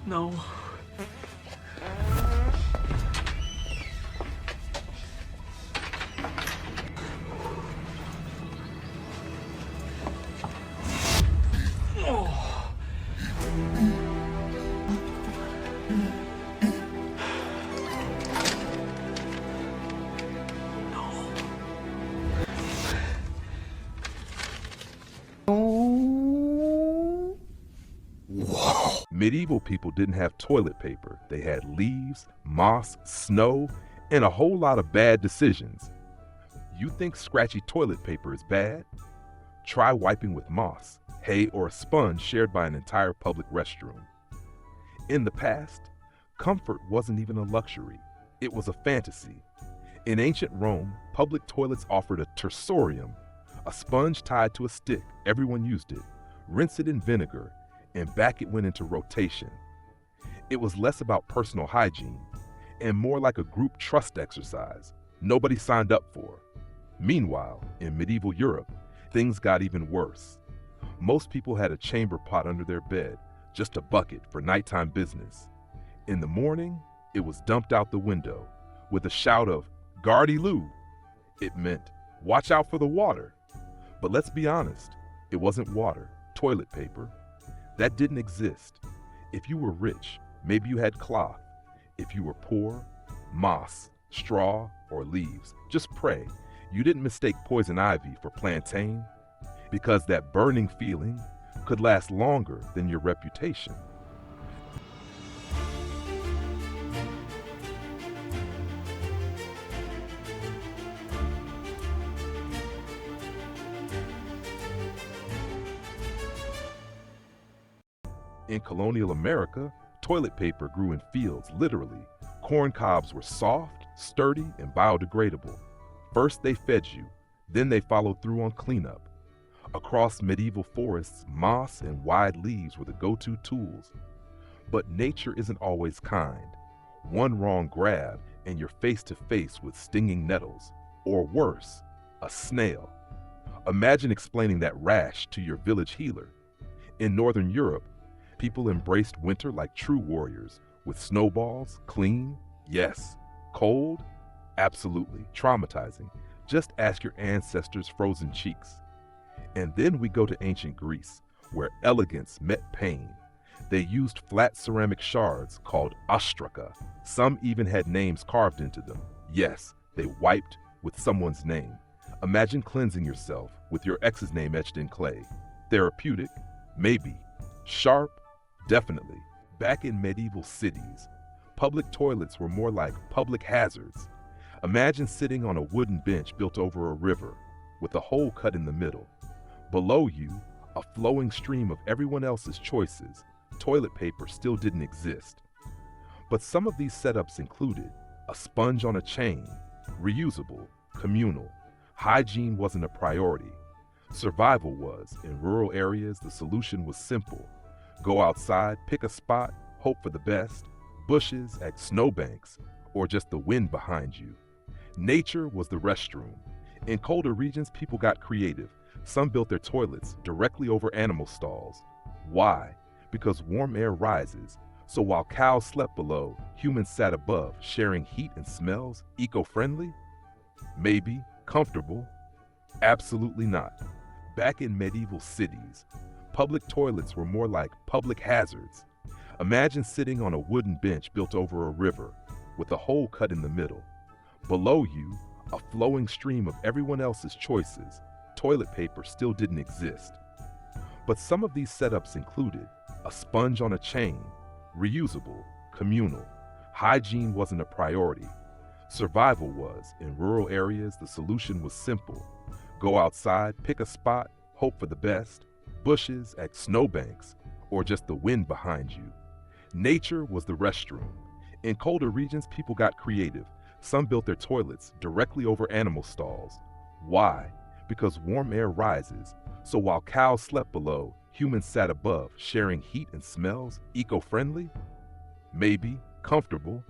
No. Medieval people didn't have toilet paper. They had leaves, moss, snow, and a whole lot of bad decisions. You think scratchy toilet paper is bad? Try wiping with moss, hay, or a sponge shared by an entire public restroom. In the past, comfort wasn't even a luxury. It was a fantasy. In ancient Rome, public toilets offered a tersorium, a sponge tied to a stick. Everyone used it. Rinse it in vinegar, and back it went into rotation. It was less about personal hygiene and more like a group trust exercise nobody signed up for. Meanwhile, in medieval Europe, things got even worse. Most people had a chamber pot under their bed, just a bucket for nighttime business. In the morning, it was dumped out the window with a shout of, "Gardy Lou." It meant, watch out for the water. But let's be honest, it wasn't water, toilet paper. That didn't exist. If you were rich, maybe you had cloth. If you were poor, moss, straw, or leaves. Just pray you didn't mistake poison ivy for plantain, because that burning feeling could last longer than your reputation. In colonial America, toilet paper grew in fields, literally. Corn cobs were soft, sturdy, and biodegradable. First they fed you, then they followed through on cleanup. Across medieval forests, moss and wide leaves were the go-to tools. But nature isn't always kind. One wrong grab and you're face to face with stinging nettles, or worse, a snail. Imagine explaining that rash to your village healer. In Northern Europe, people embraced winter like true warriors, with snowballs, clean, yes. Cold, absolutely, traumatizing. Just ask your ancestors' frozen cheeks. And then we go to ancient Greece, where elegance met pain. They used flat ceramic shards called ostraka. Some even had names carved into them. Yes, they wiped with someone's name. Imagine cleansing yourself with your ex's name etched in clay. Therapeutic? Maybe. Sharp? Definitely. Back in medieval cities, public toilets were more like public hazards. Imagine sitting on a wooden bench built over a river with a hole cut in the middle. Below you, a flowing stream of everyone else's choices. Toilet paper still didn't exist. But some of these setups included a sponge on a chain, reusable, communal. Hygiene wasn't a priority. Survival was. In rural areas, the solution was simple. Go outside, pick a spot, hope for the best. Bushes at snowbanks, or just the wind behind you. Nature was the restroom. In colder regions, people got creative. Some built their toilets directly over animal stalls. Why? Because warm air rises. So while cows slept below, humans sat above, sharing heat and smells. Eco-friendly? Maybe. Comfortable? Absolutely not. Back in medieval cities, public toilets were more like public hazards. Imagine sitting on a wooden bench built over a river with a hole cut in the middle. Below you, a flowing stream of everyone else's choices. Toilet paper still didn't exist. But some of these setups included a sponge on a chain, reusable, communal. Hygiene wasn't a priority. Survival was. In rural areas, the solution was simple. Go outside, pick a spot, hope for the best. Bushes at snowbanks, or just the wind behind you. Nature was the restroom. In colder regions, people got creative. Some built their toilets directly over animal stalls. Why? Because warm air rises. So while cows slept below, humans sat above, sharing heat and smells. Eco-friendly? Maybe. Comfortable?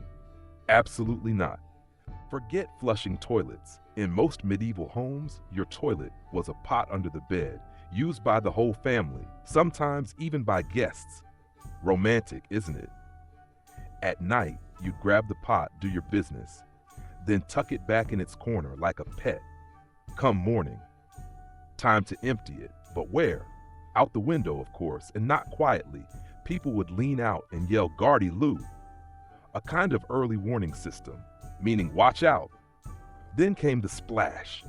Absolutely not. Forget flushing toilets. In most medieval homes, your toilet was a pot under the bed, used by the whole family, sometimes even by guests. Romantic, isn't it? At night, you'd grab the pot, do your business, then tuck it back in its corner like a pet. Come morning, time to empty it. But where? Out the window, of course, and not quietly. People would lean out and yell, "Guardy Lou," a kind of early warning system, meaning watch out. Then came the splash.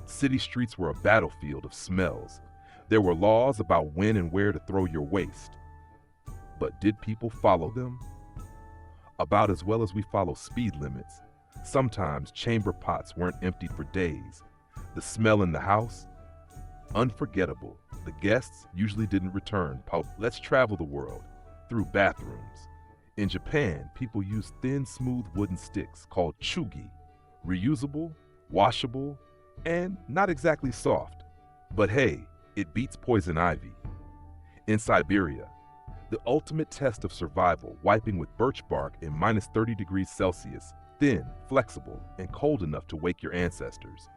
City streets were a battlefield of smells. There were laws about when and where to throw your waste. But did people follow them? About as well as we follow speed limits. Sometimes chamber pots weren't emptied for days. The smell in the house? Unforgettable. The guests usually didn't return. Let's travel the world through bathrooms. In Japan, people used thin, smooth wooden sticks called chugi, reusable, washable, and not exactly soft. But hey, it beats poison ivy. In Siberia, the ultimate test of survival, wiping with birch bark in minus 30 degrees Celsius, thin, flexible, and cold enough to wake your ancestors.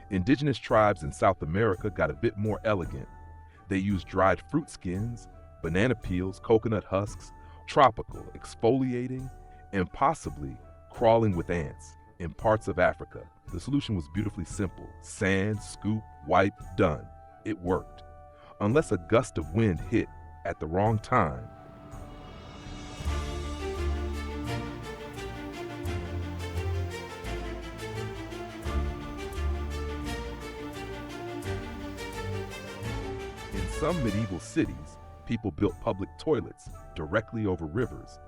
Indigenous tribes in South America got a bit more elegant. They used dried fruit skins, banana peels, coconut husks, tropical, exfoliating, and possibly crawling with ants. In parts of Africa, the solution was beautifully simple. Sand, scoop, wipe, done. It worked. Unless a gust of wind hit at the wrong time. In some medieval cities, people built public toilets directly over rivers.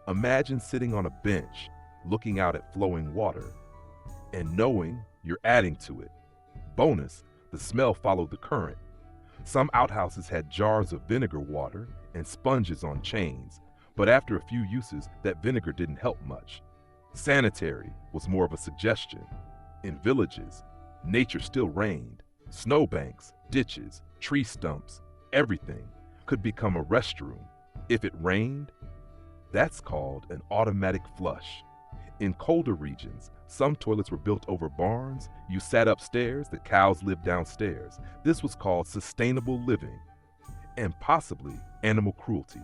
Imagine sitting on a bench, looking out at flowing water, and knowing you're adding to it. Bonus, the smell followed the current. Some outhouses had jars of vinegar water and sponges on chains, but after a few uses, that vinegar didn't help much. Sanitary was more of a suggestion. In villages, nature still reigned. Snowbanks, ditches, tree stumps, everything could become a restroom. If it rained, that's called an automatic flush. In colder regions, some toilets were built over barns. You sat upstairs, the cows lived downstairs. This was called sustainable living, and possibly animal cruelty.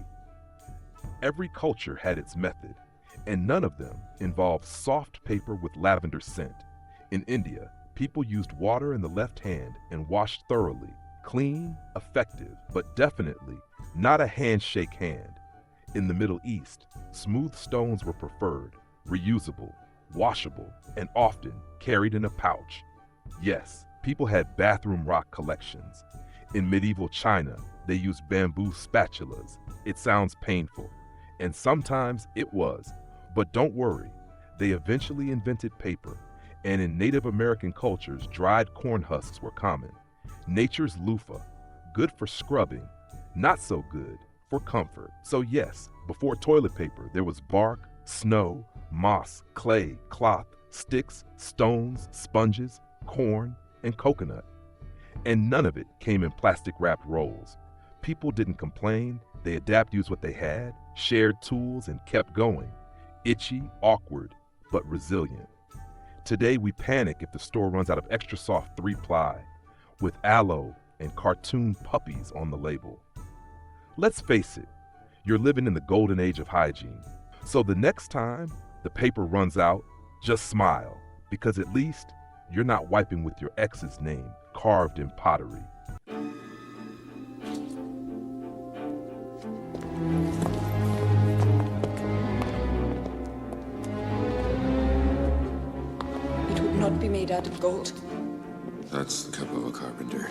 Every culture had its method, and none of them involved soft paper with lavender scent. In India, people used water in the left hand and washed thoroughly. Clean, effective, but definitely not a handshake hand. In the Middle East, smooth stones were preferred, reusable, washable, and often carried in a pouch. Yes, people had bathroom rock collections. In medieval China, they used bamboo spatulas. It sounds painful, and sometimes it was. But don't worry, they eventually invented paper, and in Native American cultures, dried corn husks were common. Nature's loofah, good for scrubbing, not so good for comfort. So yes, before toilet paper, there was bark, snow, moss, clay, cloth, sticks, stones, sponges, corn, and coconut. And none of it came in plastic-wrapped rolls. People didn't complain. They adapted, used what they had, shared tools, and kept going. Itchy, awkward, but resilient. Today, we panic if the store runs out of extra soft 3-ply with aloe and cartoon puppies on the label. Let's face it, you're living in the golden age of hygiene. So the next time the paper runs out, just smile, because at least you're not wiping with your ex's name carved in pottery. It would not be made out of gold. That's the cup of a carpenter.